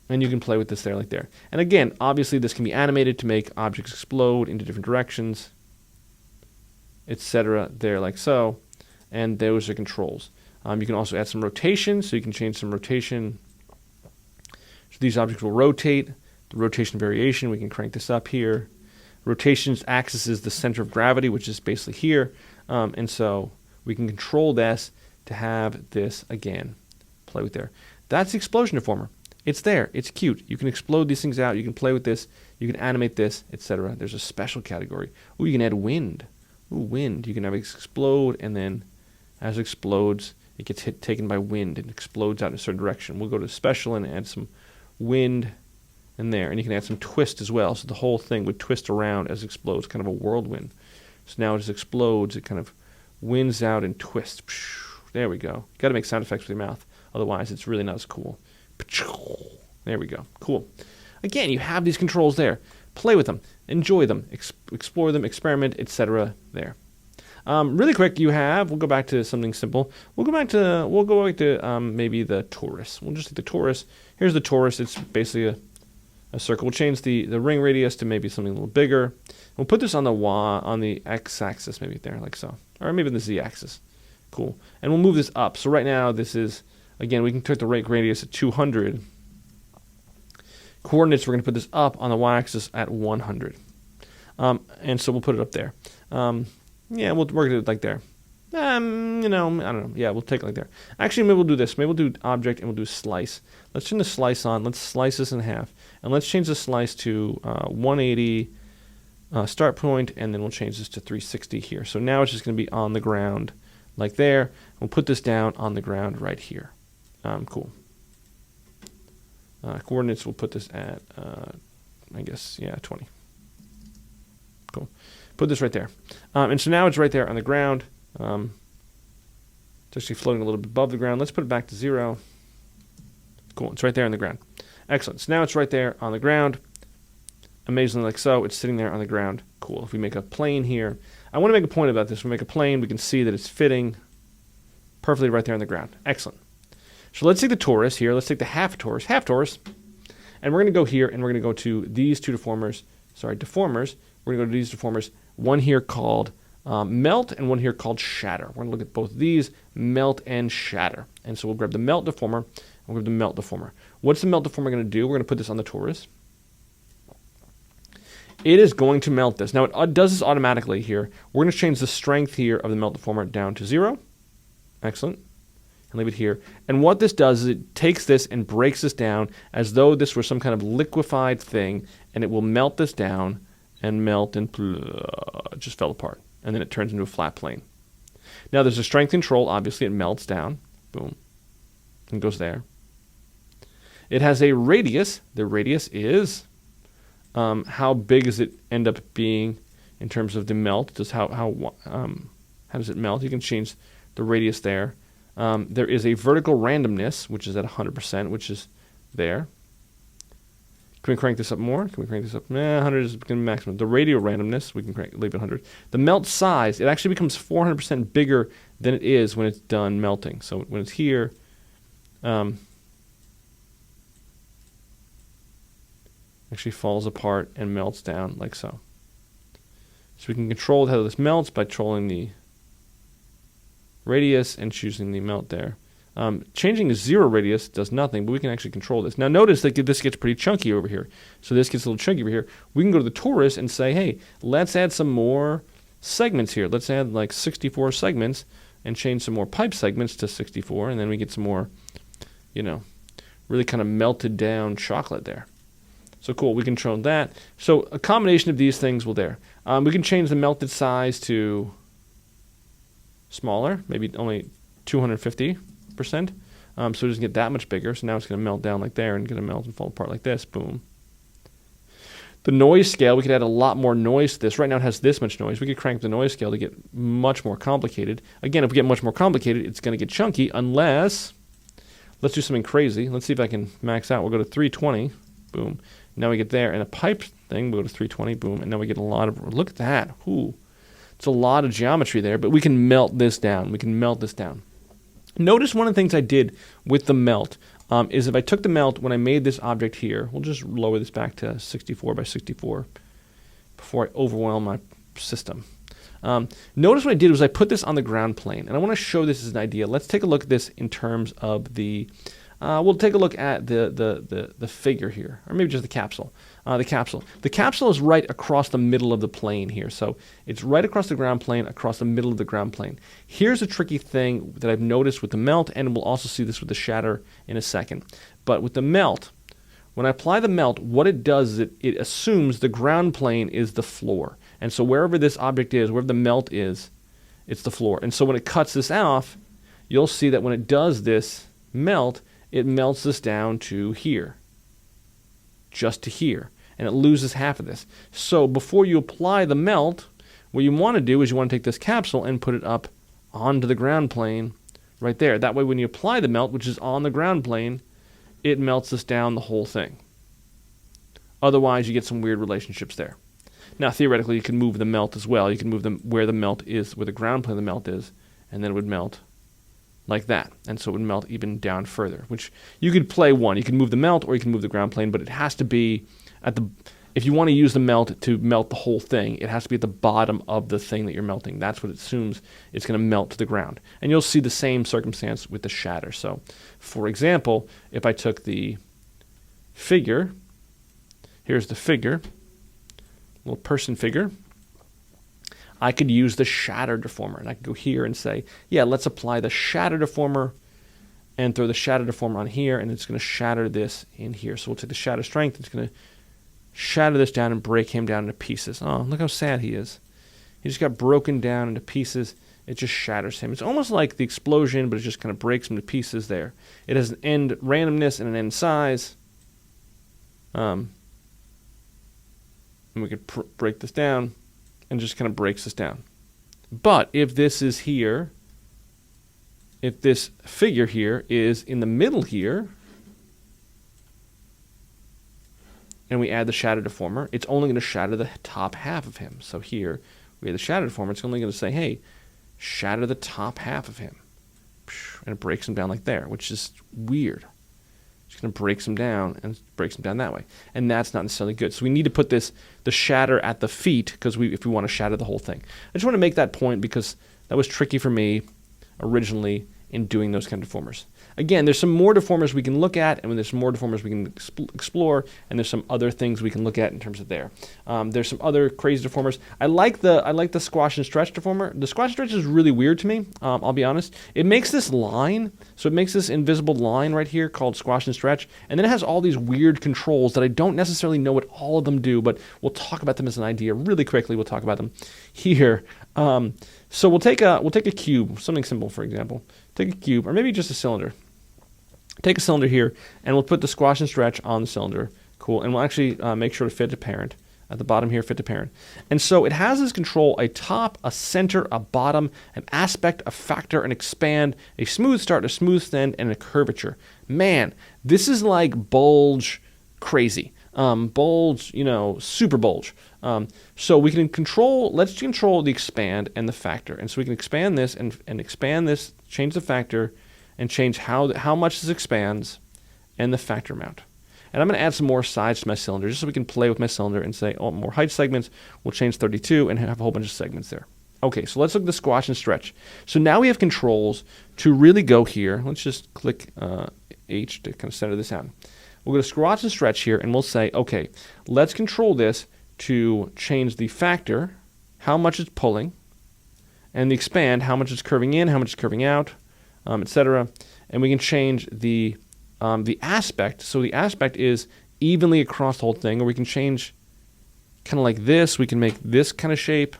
And you can play with this there like there. And again, obviously this can be animated to make objects explode into different directions, etc. there like so. And those are controls. You can also add some rotation, so you can change some rotation. So these objects will rotate. The rotation variation, we can crank this up here. Rotation's axis is the center of gravity, which is basically here. And so we can control this to have this, again, play with there. That's the explosion deformer. It's there. It's cute. You can explode these things out. You can play with this. You can animate this, etc. There's a special category. Ooh, you can add wind. Ooh, wind. You can have it explode, and then as it explodes, it gets taken by wind and explodes out in a certain direction. We'll go to special and add some wind in there. And you can add some twist as well. So the whole thing would twist around as it explodes, kind of a whirlwind. So now as it explodes, it kind of winds out and twists. There we go. You got to make sound effects with your mouth. Otherwise, it's really not as cool. There we go. Cool. Again, you have these controls there. Play with them. Enjoy them. Explore them. Experiment, etc. there. Really quick, we'll go back to something simple. We'll go back to maybe the torus. We'll just take the torus. Here's the torus. It's basically a circle. We'll change the ring radius to maybe something a little bigger. We'll put this on the x-axis, maybe there, like so. Or maybe the z-axis. Cool. And we'll move this up. So right now, this is, again, we can take the radius at 200. Coordinates, we're going to put this up on the y-axis at 100. And so we'll put it up there. Yeah, we'll work it like there. I don't know. Yeah, we'll take it like there. Actually, maybe we'll do this. Maybe we'll do object and we'll do slice. Let's turn the slice on. Let's slice this in half. And let's change the slice to 180 start point, and then we'll change this to 360 here. So now it's just going to be on the ground like there. We'll put this down on the ground right here. Cool. Coordinates, we'll put this at, I guess, yeah, 20. Cool. Put this right there. And so now it's right there on the ground. It's actually floating a little bit above the ground. Let's put it back to 0. Cool. It's right there on the ground. Excellent. So now it's right there on the ground. Amazingly like so. It's sitting there on the ground. Cool. If we make a plane here, I want to make a point about this. When we make a plane, we can see that it's fitting perfectly right there on the ground. Excellent. So let's take the torus here. Let's take the half torus, and we're going to go here, and we're going to go to these two deformers. We're going to go to these deformers. One here called melt, and one here called shatter. We're going to look at both these, melt and shatter. And so we'll grab the melt deformer, and we'll grab the melt deformer. What's the melt deformer going to do? We're going to put this on the torus. It is going to melt this. Now, it does this automatically here. We're going to change the strength here of the melt deformer down to 0. Excellent. And leave it here. And what this does is it takes this and breaks this down as though this were some kind of liquefied thing, and it will melt this down and melt, and it just fell apart. And then it turns into a flat plane. Now, there's a strength control. Obviously, it melts down. Boom. And goes there. It has a radius. The radius is how big does it end up being in terms of the melt? Just how does it melt? You can change the radius there. There is a vertical randomness, which is at 100%, which is there. Can we crank this up more? Can we crank this up? 100 is going to be maximum. The radial randomness, we can leave it 100. The melt size, it actually becomes 400% bigger than it is when it's done melting. So when it's here, actually falls apart and melts down like so. So we can control how this melts by controlling the radius and choosing the melt there. Changing the 0 radius does nothing, but we can actually control this. Now notice that this gets pretty chunky over here. So this gets a little chunky over here. We can go to the torus and say, hey, let's add some more segments here. Let's add like 64 segments and change some more pipe segments to 64, and then we get some more, you know, really kind of melted down chocolate there. So cool, we control that. So a combination of these things will there. We can change the melted size to smaller, maybe only 250%. So it doesn't get that much bigger. So now it's going to melt down like there and going to melt and fall apart like this. Boom. The noise scale, we could add a lot more noise to this. Right now it has this much noise. We could crank the noise scale to get much more complicated. Again, if we get much more complicated, it's going to get chunky unless, let's do something crazy. Let's see if I can max out. We'll go to 320. Boom. Now we get there. And a pipe thing, we'll go to 320. Boom. And now we get a lot of, look at that. Ooh. It's a lot of geometry there, but we can melt this down. We can melt this down. Notice one of the things I did with the melt is if I took the melt when I made this object here, we'll just lower this back to 64 by 64 before I overwhelm my system. Notice what I did was I put this on the ground plane, and I want to show this as an idea. Let's take a look at this in terms of the, we'll take a look at the figure here, or maybe just the capsule. The capsule is right across the middle of the plane here. So it's right across the ground plane, across the middle of the ground plane. Here's a tricky thing that I've noticed with the melt, and we'll also see this with the shatter in a second. But with the melt, when I apply the melt, what it does is it assumes the ground plane is the floor. And so wherever this object is, wherever the melt is, it's the floor. And so when it cuts this off, you'll see that when it does this melt, it melts this down to here, just to here. And it loses half of this. So before you apply the melt, what you want to do is you want to take this capsule and put it up onto the ground plane right there. That way when you apply the melt, which is on the ground plane, it melts this down the whole thing. Otherwise, you get some weird relationships there. Now, theoretically, you can move the melt as well. You can move them where the melt is, where the ground plane of the melt is, and then it would melt like that. And so it would melt even down further, which you could play one. You can move the melt or you can move the ground plane, but it has to be at the, if you want to use the melt to melt the whole thing, it has to be at the bottom of the thing that you're melting. That's what it assumes it's going to melt to the ground. And you'll see the same circumstance with the shatter. So, for example, if I took the figure, here's the figure, little person figure, I could use the shatter deformer. And I could go here and say, yeah, let's apply the shatter deformer and throw the shatter deformer on here, and it's going to shatter this in here. So we'll take the shatter strength, it's going to shatter this down and break him down into pieces. Oh, look how sad he is. He just got broken down into pieces. It just shatters him. It's almost like the explosion, but it just kind of breaks him to pieces there. It has an end randomness and an end size. And we could break this down and just kind of breaks this down. But if this is here, if this figure here is in the middle here, and we add the shatter deformer, it's only going to shatter the top half of him. So here, we have the shatter deformer, it's only going to say, hey, shatter the top half of him. And it breaks him down like there, which is weird. It's going to break him down, and breaks him down that way. And that's not necessarily good. So we need to put the shatter at the feet, because if we want to shatter the whole thing. I just want to make that point because that was tricky for me originally in doing those kind of deformers. Again, there's some more deformers we can look at, and when there's some more deformers we can explore, and there's some other things we can look at in terms of there. There's some other crazy deformers. I like the squash and stretch deformer. The squash and stretch is really weird to me, I'll be honest. It makes this line, so it makes this invisible line right here called squash and stretch, and then it has all these weird controls that I don't necessarily know what all of them do, but we'll talk about them as an idea really quickly. We'll talk about them here. So we'll take a cube, something simple, for example. Take a cube, or maybe just a cylinder. Take a cylinder here, and we'll put the squash and stretch on the cylinder. Cool. And we'll actually make sure to fit to parent. At the bottom here, fit to parent. And so it has as control a top, a center, a bottom, an aspect, a factor, an expand, a smooth start, a smooth end, and a curvature. Man, this is like bulge crazy. bulge, super bulge. So we can control, let's control the expand and the factor. And so we can expand this and expand this, change the factor, and change how much this expands and the factor amount. And I'm going to add some more sides to my cylinder just so we can play with my cylinder and say, oh, more height segments, we'll change 32 and have a whole bunch of segments there. Okay, so let's look at the squash and stretch. So now we have controls to really go here. Let's just click H to kind of center this out. We'll go to squash and stretch here, and we'll say, okay, let's control this to change the factor, how much it's pulling, and the expand, how much it's curving in, how much it's curving out, etc. And we can change the aspect. So the aspect is evenly across the whole thing, or we can change kind of like this. We can make this kind of shape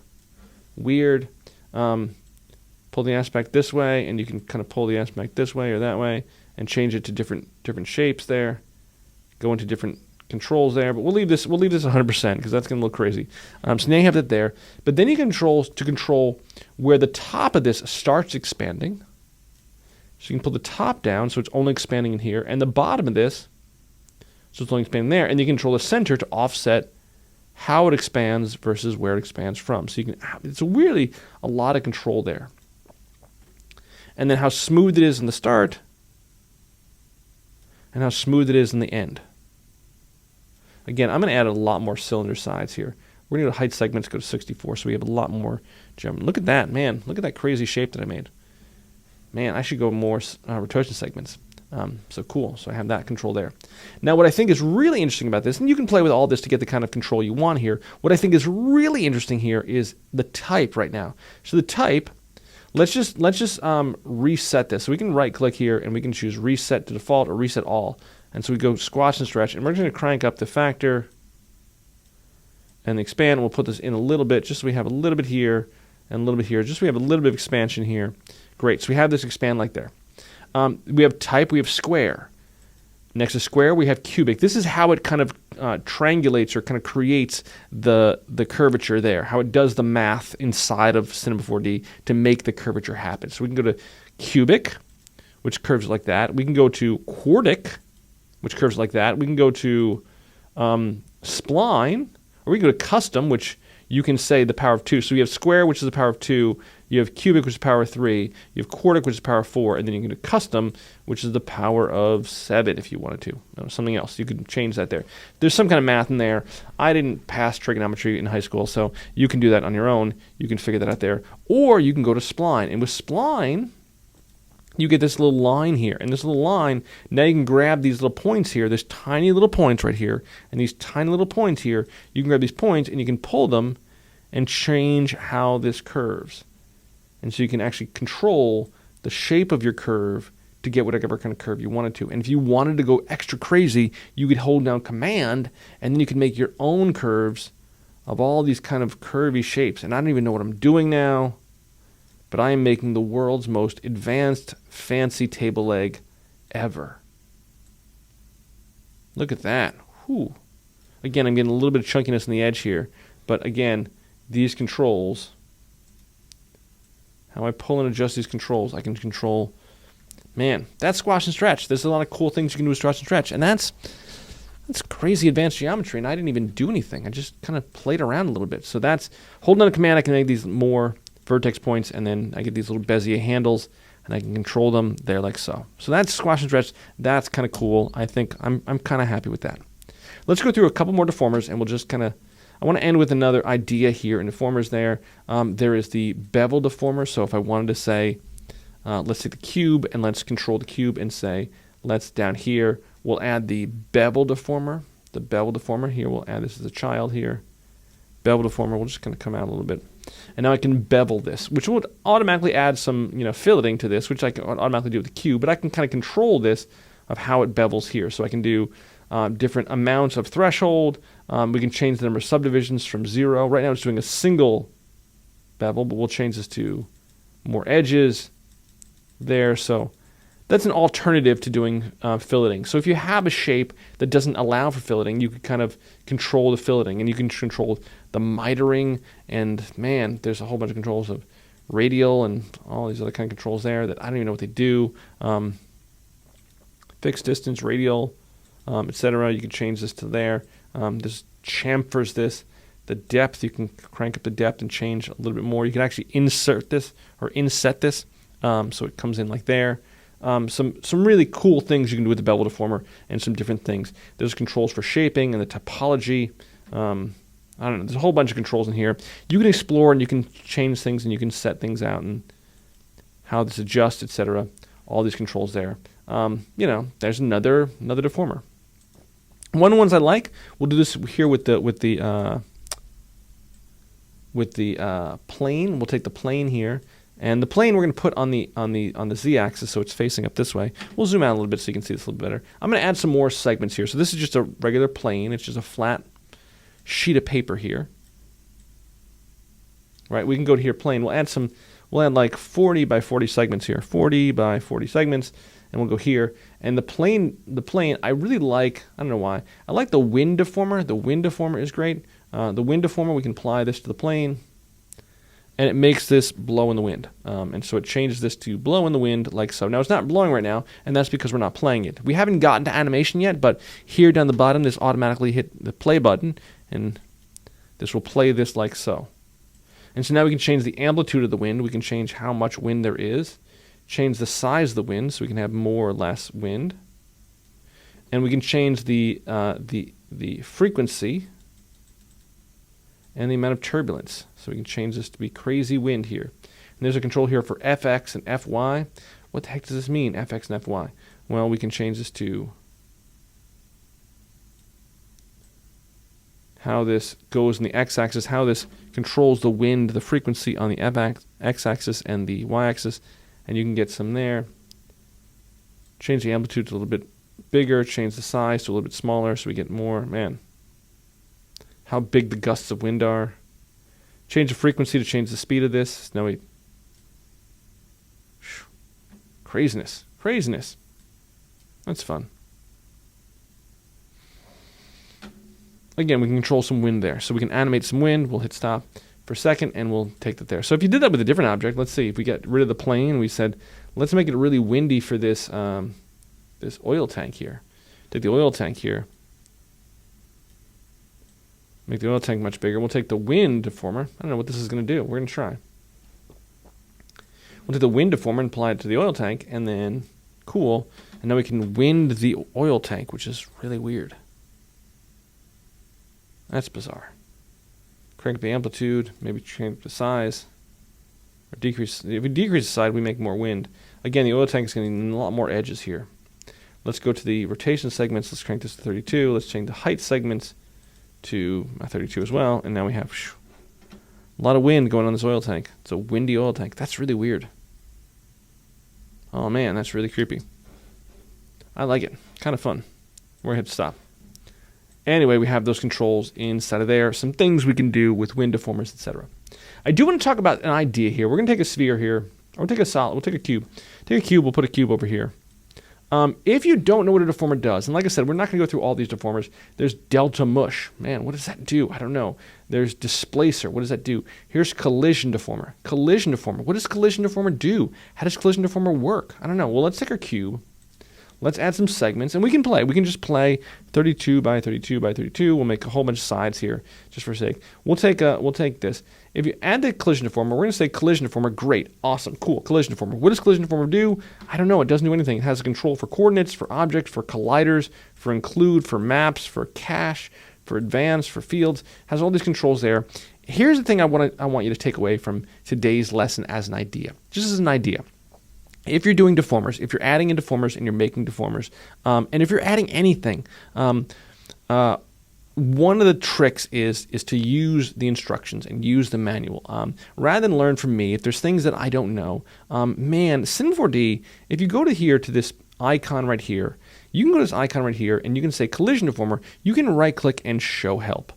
weird. Pull the aspect this way, and you can kind of pull the aspect this way or that way, and change it to different shapes there. Go into different controls there, but we'll leave this 100% because that's going to look crazy. So now you have that there, but then you control where the top of this starts expanding. So you can pull the top down, so it's only expanding in here, and the bottom of this, so it's only expanding there, and you can control the center to offset how it expands versus where it expands from. So you can, it's really a lot of control there. And then how smooth it is in the start, and how smooth it is in the end. Again, I'm going to add a lot more cylinder sides here. We're going to go to height segments, go to 64, so we have a lot more jump. Look at that, man. Look at that crazy shape that I made. Man, I should go more rotation segments. So cool. So I have that control there. Now, what I think is really interesting about this, and you can play with all this to get the kind of control you want here. What I think is really interesting here is the type right now. So the type, let's just reset this. So we can right-click here, and we can choose Reset to Default or Reset All. And so we go squash and stretch, and we're going to crank up the factor and the expand. We'll put this in a little bit, just so we have a little bit here and a little bit here, just so we have a little bit of expansion here. Great. So we have this expand like there. We have type, we have square. Next to square, we have cubic. This is how it kind of triangulates or kind of creates the curvature there, how it does the math inside of Cinema 4D to make the curvature happen. So we can go to cubic, which curves like that. We can go to quartic, which curves like that. We can go to spline, or we can go to custom, which you can say the power of 2. So you have square, which is the power of 2. You have cubic, which is the power of 3. You have quartic, which is the power of 4. And then you can do custom, which is the power of 7 if you wanted to. Or something else. You could change that there. There's some kind of math in there. I didn't pass trigonometry in high school, so you can do that on your own. You can figure that out there. Or you can go to spline. And with spline, you get this little line here. And this little line, now you can grab these little points here. There's tiny little points right here. And these tiny little points here, you can grab these points and you can pull them and change how this curves. And so you can actually control the shape of your curve to get whatever kind of curve you wanted to. And if you wanted to go extra crazy, you could hold down Command, and then you could make your own curves of all these kind of curvy shapes. And I don't even know what I'm doing now, but I am making the world's most advanced, fancy table leg ever. Look at that. Whew. Again, I'm getting a little bit of chunkiness in the edge here, but again, these controls, how I pull and adjust these controls, I can control, man, that's squash and stretch. There's a lot of cool things you can do with squash and stretch, and that's crazy advanced geometry, and I didn't even do anything. I just kind of played around a little bit. So that's, holding on a command, I can make these more vertex points, and then I get these little Bezier handles, and I can control them there like so. So that's squash and stretch. That's kind of cool. I think I'm kind of happy with that. Let's go through a couple more deformers, and we'll just kind of, I want to end with another idea here in deformers there. There is the bevel deformer. So if I wanted to say, let's take the cube and let's control the cube and say, let's down here, we'll add the bevel deformer. The bevel deformer here, we'll add this as a child here. Bevel deformer, we'll just kind of come out a little bit. And now I can bevel this, which would automatically add some, filleting to this, which I can automatically do with the cube, but I can kind of control this of how it bevels here. So I can do different amounts of threshold. We can change the number of subdivisions from 0. Right now it's doing a single bevel, but we'll change this to more edges there. So that's an alternative to doing filleting. So if you have a shape that doesn't allow for filleting, you could kind of control the filleting, and you can control the mitering, and man, there's a whole bunch of controls of radial and all these other kind of controls there that I don't even know what they do. Fixed distance, radial, etc. You can change this to there. This chamfers this. The depth, you can crank up the depth and change a little bit more. You can actually insert this or inset this, so it comes in like there. Some really cool things you can do with the bevel deformer and some different things. There's controls for shaping and the topology. I don't know. There's a whole bunch of controls in here. You can explore and you can change things and you can set things out and how this adjusts, etc. All these controls there. There's another deformer. One of the ones I like, we'll do this here with the plane. We'll take the plane here, and the plane we're going to put on the z-axis, so it's facing up this way. We'll zoom out a little bit so you can see this a little bit better. I'm going to add some more segments here. So this is just a regular plane. It's just a flat sheet of paper here. Right? We can go to here, plane. We'll add like 40 by 40 segments here. 40 by 40 segments. And we'll go here. And the plane, I really like, I don't know why. I like the wind deformer. The wind deformer is great. The wind deformer, we can apply this to the plane. And it makes this blow in the wind. And so it changes this to blow in the wind like so. Now it's not blowing right now, and that's because we're not playing it. We haven't gotten to animation yet, but here down the bottom, this automatically hit the play button. And this will play this like so. And so now we can change the amplitude of the wind. We can change how much wind there is. Change the size of the wind so we can have more or less wind. And we can change the frequency and the amount of turbulence. So we can change this to be crazy wind here. And there's a control here for FX and FY. What the heck does this mean, FX and FY? Well, we can change this to how this goes in the x-axis, how this controls the wind, the frequency on the x-axis and the y-axis. And you can get some there. Change the amplitude to a little bit bigger, change the size to a little bit smaller so we get more. Man, how big the gusts of wind are. Change the frequency to change the speed of this. Now we... Craziness. Craziness. That's fun. Again, we can control some wind there. So we can animate some wind. We'll hit stop for a second, and we'll take that there. So if you did that with a different object, let's see, if we get rid of the plane, we said, let's make it really windy for this this oil tank here. Take the oil tank here. Make the oil tank much bigger. We'll take the wind deformer. I don't know what this is going to do. We're going to try. We'll take the wind deformer and apply it to the oil tank, and then, cool, and now we can wind the oil tank, which is really weird. That's bizarre. Crank the amplitude, maybe change the size, or decrease. If we decrease the size, we make more wind. Again, the oil tank is going to need a lot more edges here. Let's go to the rotation segments. Let's crank this to 32. Let's change the height segments to 32 as well. And now we have a lot of wind going on this oil tank. It's a windy oil tank. That's really weird. Oh man, that's really creepy. I like it. Kind of fun. We're going to hit stop. Anyway, we have those controls inside of there. Some things we can do with wind deformers, etc. I do want to talk about an idea here. We're going to take a sphere here. Or we'll take a solid. We'll take a cube. Take a cube. We'll put a cube over here. If you don't know what a deformer does, and like I said, we're not going to go through all these deformers. There's delta mush. Man, what does that do? I don't know. There's displacer. What does that do? Here's collision deformer. Collision deformer. What does collision deformer do? How does collision deformer work? I don't know. Well, let's take our cube. Let's add some segments, and we can play. We can just play 32 by 32 by 32. We'll make a whole bunch of sides here, just for sake. We'll take this. If you add the collision deformer, we're going to say collision deformer. Great, awesome, cool. Collision deformer. What does collision deformer do? I don't know. It doesn't do anything. It has a control for coordinates, for objects, for colliders, for include, for maps, for cache, for advance, for fields. It has all these controls there. Here's the thing I want you to take away from today's lesson as an idea, just as an idea. If you're doing deformers, if you're adding in deformers and you're making deformers, and if you're adding anything, one of the tricks is to use the instructions and use the manual. Rather than learn from me, if there's things that I don't know, man, Sim4D, if you go to here to this icon right here, you can go to this icon right here and you can say collision deformer, you can right click and show help.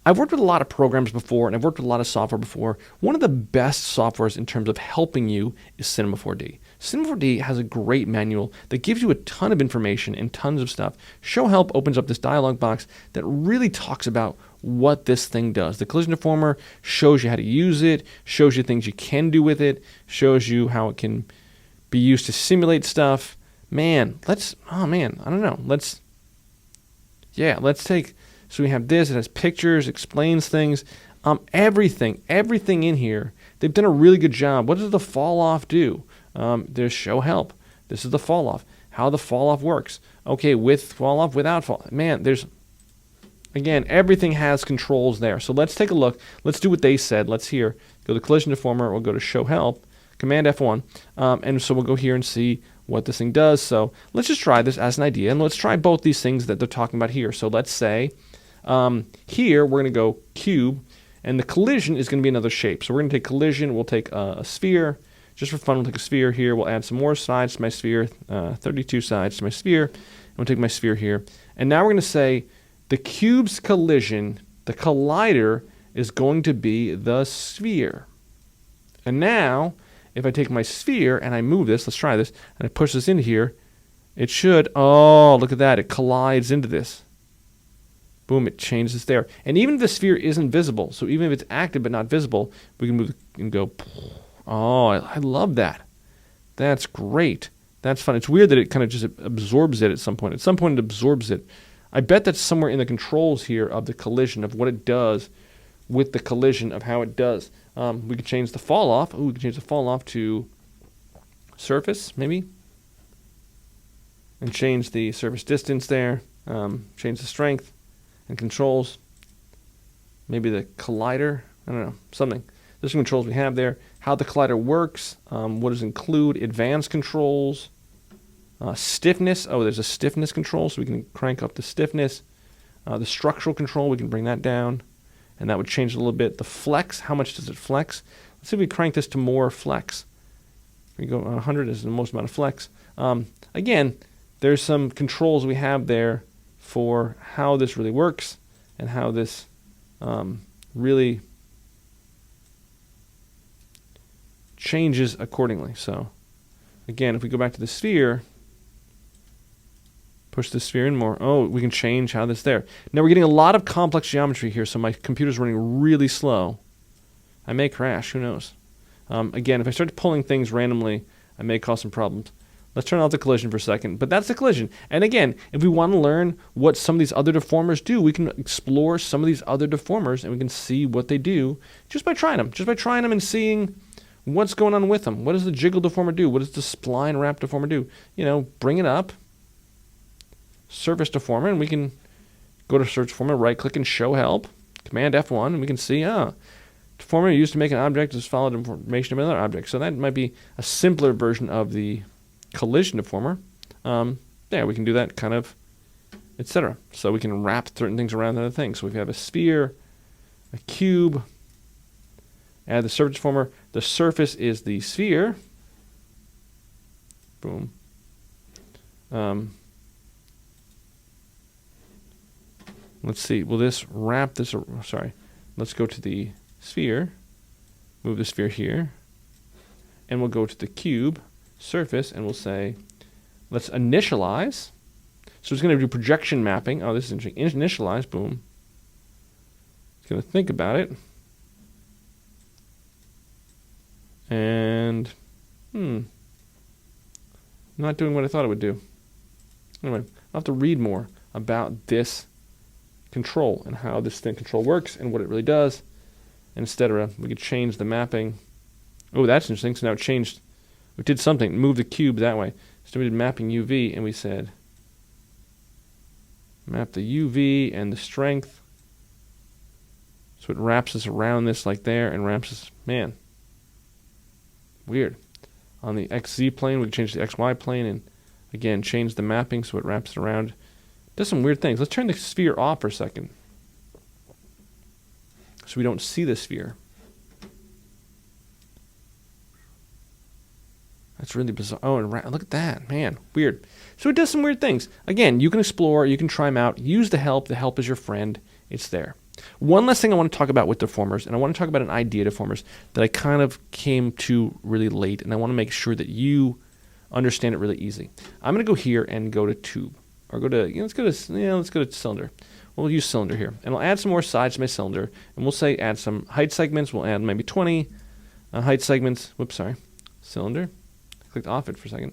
I've worked with a lot of programs before, and I've worked with a lot of software before. One of the best softwares in terms of helping you is Cinema 4D. Cinema 4D has a great manual that gives you a ton of information and tons of stuff. Show help opens up this dialog box that really talks about what this thing does. The collision deformer shows you how to use it, shows you things you can do with it, shows you how it can be used to simulate stuff. Man, I don't know. Let's take So we have this. It has pictures, explains things, everything in here. They've done a really good job. What does the fall off do? There's show help. This is the fall off. How the fall off works. Okay, with fall off, without fall. Man, there's, again, everything has controls there. So let's take a look. Let's do what they said. Let's here go to collision deformer. We'll go to show help. Command F1. And so we'll go here and see what this thing does. So let's just try this as an idea. And let's try both these things that they're talking about here. So let's say here we're going to go cube. And the collision is going to be another shape. So we're going to take collision. We'll take a sphere. Just for fun, we'll take a sphere here. We'll add some more sides to my sphere, 32 sides to my sphere. And we'll take my sphere here. And now we're going to say the cube's collision, the collider, is going to be the sphere. And now, if I take my sphere and I move this, let's try this, and I push this into here, it should, oh, look at that. It collides into this. Boom, it changes there. And even if the sphere isn't visible, so even if it's active but not visible, we can move and go, oh, I love that. That's great. That's fun. It's weird that it kind of just absorbs it at some point. At some point it absorbs it. I bet that's somewhere in the controls here of the collision, of what it does with the collision, of how it does. We could change the fall off. Ooh, we could change the fall off to surface, maybe. And change the surface distance there. Change the strength and controls. Maybe the collider. I don't know, something. There's some controls we have there. How the collider works. What does it include? Advanced controls. Stiffness. Oh, there's a stiffness control, so we can crank up the stiffness. The structural control, we can bring that down. And that would change it a little bit. The flex, how much does it flex? Let's see if we crank this to more flex. We go 100 is the most amount of flex. Again, there's some controls we have there for how this really works and how this really changes accordingly. So again, if we go back to the sphere, push the sphere in more. Oh, we can change how this there. Now we're getting a lot of complex geometry here, so my computer's running really slow. I may crash, who knows? Again, if I start pulling things randomly, I may cause some problems. Let's turn off the collision for a second. But that's the collision. And again, if we want to learn what some of these other deformers do, we can explore some of these other deformers and we can see what they do just by trying them. Just by trying them and seeing what's going on with them. What does the jiggle deformer do? What does the spline wrap deformer do? You know, bring it up. Surface deformer, and we can go to search deformer, right click and show help. Command F1, and we can see, deformer used to make an object is followed information of another object. So that might be a simpler version of the collision deformer. Yeah, we can do that kind of, etc. So we can wrap certain things around other things. So if you have a sphere, a cube, add the surface deformer. The surface is the sphere. Boom. Let's see, will this wrap this, sorry, let's go to the sphere, move the sphere here, and we'll go to the cube, surface, and we'll say, let's initialize. So it's going to do projection mapping. Oh, this is interesting. Initialize, boom. It's going to think about it. And, not doing what I thought it would do. Anyway, I'll have to read more about this control and how this thing control works and what it really does, and etc. We could change the mapping. Oh, that's interesting. So now it changed. We did something. Move the cube that way. So we did mapping UV, and we said map the UV and the strength. So it wraps us around this like there and wraps us. Man, weird. On the XZ plane, we can change the XY plane and again change the mapping so it wraps it around. Does some weird things. Let's turn the sphere off for a second so we don't see the sphere. That's really bizarre. Oh, and look at that. Man, weird. So it does some weird things. Again, you can explore. You can try them out. Use the help. The help is your friend. It's there. One last thing I want to talk about with deformers, and I want to talk about an idea deformers that I kind of came to really late, and I want to make sure that you understand it really easy. I'm going to go here and go to tube. Or go to, let's go to cylinder. We'll use cylinder here. And I'll add some more sides to my cylinder. And we'll say add some height segments. We'll add maybe 20 height segments. Whoops, sorry. Cylinder. I clicked off it for a second.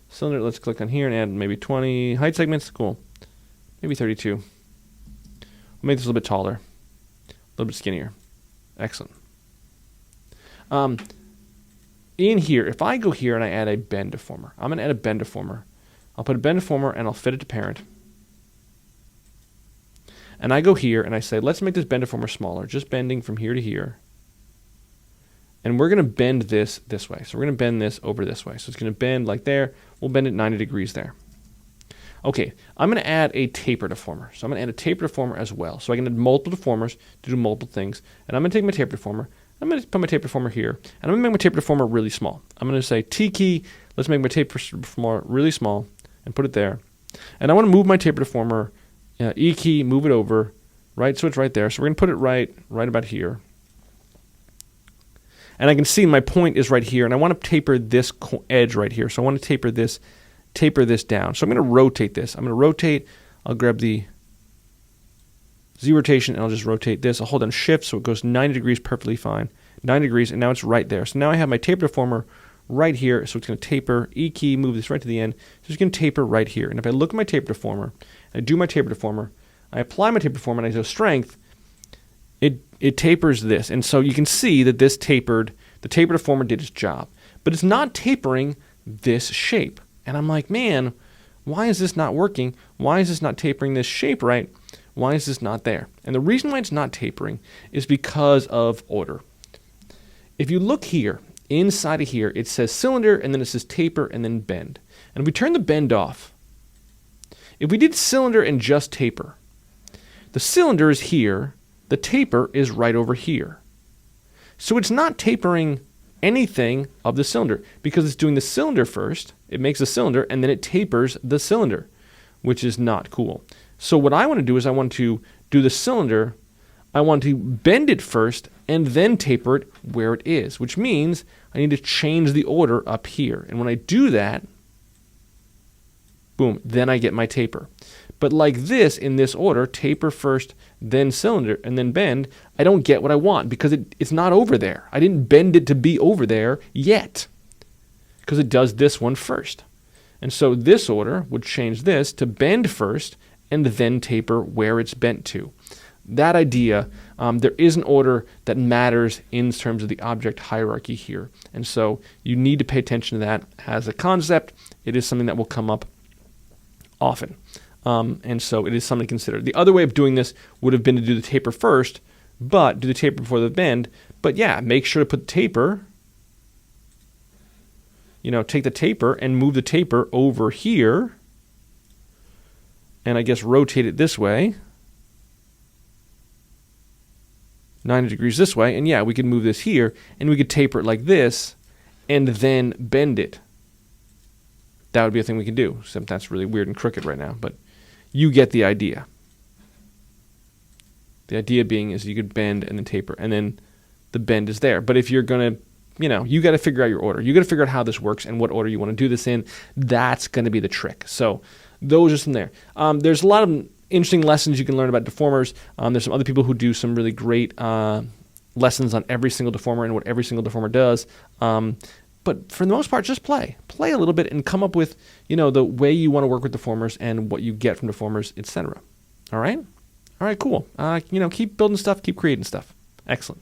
Cylinder, let's click on here and add maybe 20 height segments. Cool. Maybe 32. make this a little bit taller, a little bit skinnier. Excellent. In here, if I go here and I add a bend deformer, I'm going to add a bend deformer. I'll put a bend deformer and I'll fit it to parent. And I go here and I say, let's make this bend deformer smaller, just bending from here to here. And we're going to bend this way. So we're going to bend this over this way. So it's going to bend like there. We'll bend it 90 degrees there. Okay, I'm going to add a taper deformer. So I'm going to add a taper deformer as well. So I can add multiple deformers to do multiple things. And I'm going to take my taper deformer. I'm going to put my taper deformer here. And I'm going to make my taper deformer really small. I'm going to say T key. Let's make my taper deformer really small and put it there. And I want to move my taper deformer. E key, move it over. Right, so it's right there. So we're going to put it right about here. And I can see my point is right here. And I want to taper this edge right here. So I want to taper this down. So I'm going to rotate this. I'm going to rotate. I'll grab the Z rotation and I'll just rotate this. I'll hold down shift so it goes 90 degrees perfectly fine. 90 degrees and now it's right there. So now I have my taper deformer right here. So it's going to taper, E key, move this right to the end. So it's going to taper right here. And if I look at my taper deformer, I do my taper deformer, I apply my taper deformer and I go strength, it tapers this. And so you can see that the taper deformer did its job. But it's not tapering this shape. And I'm like, man, why is this not working? Why is this not tapering this shape right? Why is this not there? And the reason why it's not tapering is because of order. If you look here, inside of here, it says cylinder, and then it says taper, and then bend. And if we turn the bend off, if we did cylinder and just taper, the cylinder is here, the taper is right over here. So it's not tapering anything of the cylinder because it's doing the cylinder first. It makes a cylinder and then it tapers the cylinder, which is not cool. So what I want to do is I want to do the cylinder. I want to bend it first and then taper it where it is, which means I need to change the order up here. And when I do that, boom, then I get my taper. But like this, in this order, taper first, then cylinder, and then bend, I don't get what I want because it's not over there. I didn't bend it to be over there yet because it does this one first. And so this order would change this to bend first and then taper where it's bent to. That idea, there is an order that matters in terms of the object hierarchy here. And so you need to pay attention to that as a concept. It is something that will come up often. And so it is something to consider. The other way of doing this would have been to do the taper first, but do the taper before the bend. But yeah, make sure to put the taper, take the taper and move the taper over here. And I guess rotate it this way. 90 degrees this way. And yeah, we could move this here and we could taper it like this and then bend it. That would be a thing we could do. Except that's really weird and crooked right now, but you get the idea. The idea being is you could bend and then taper, and then the bend is there. But if you're going to, you got to figure out your order. You got to figure out how this works and what order you want to do this in. That's going to be the trick. So those are some there. There's a lot of interesting lessons you can learn about deformers. There's some other people who do some really great lessons on every single deformer and what every single deformer does. But for the most part, just play a little bit and come up with, the way you want to work with deformers and what you get from deformers, etc. All right, cool. Keep building stuff, keep creating stuff. Excellent.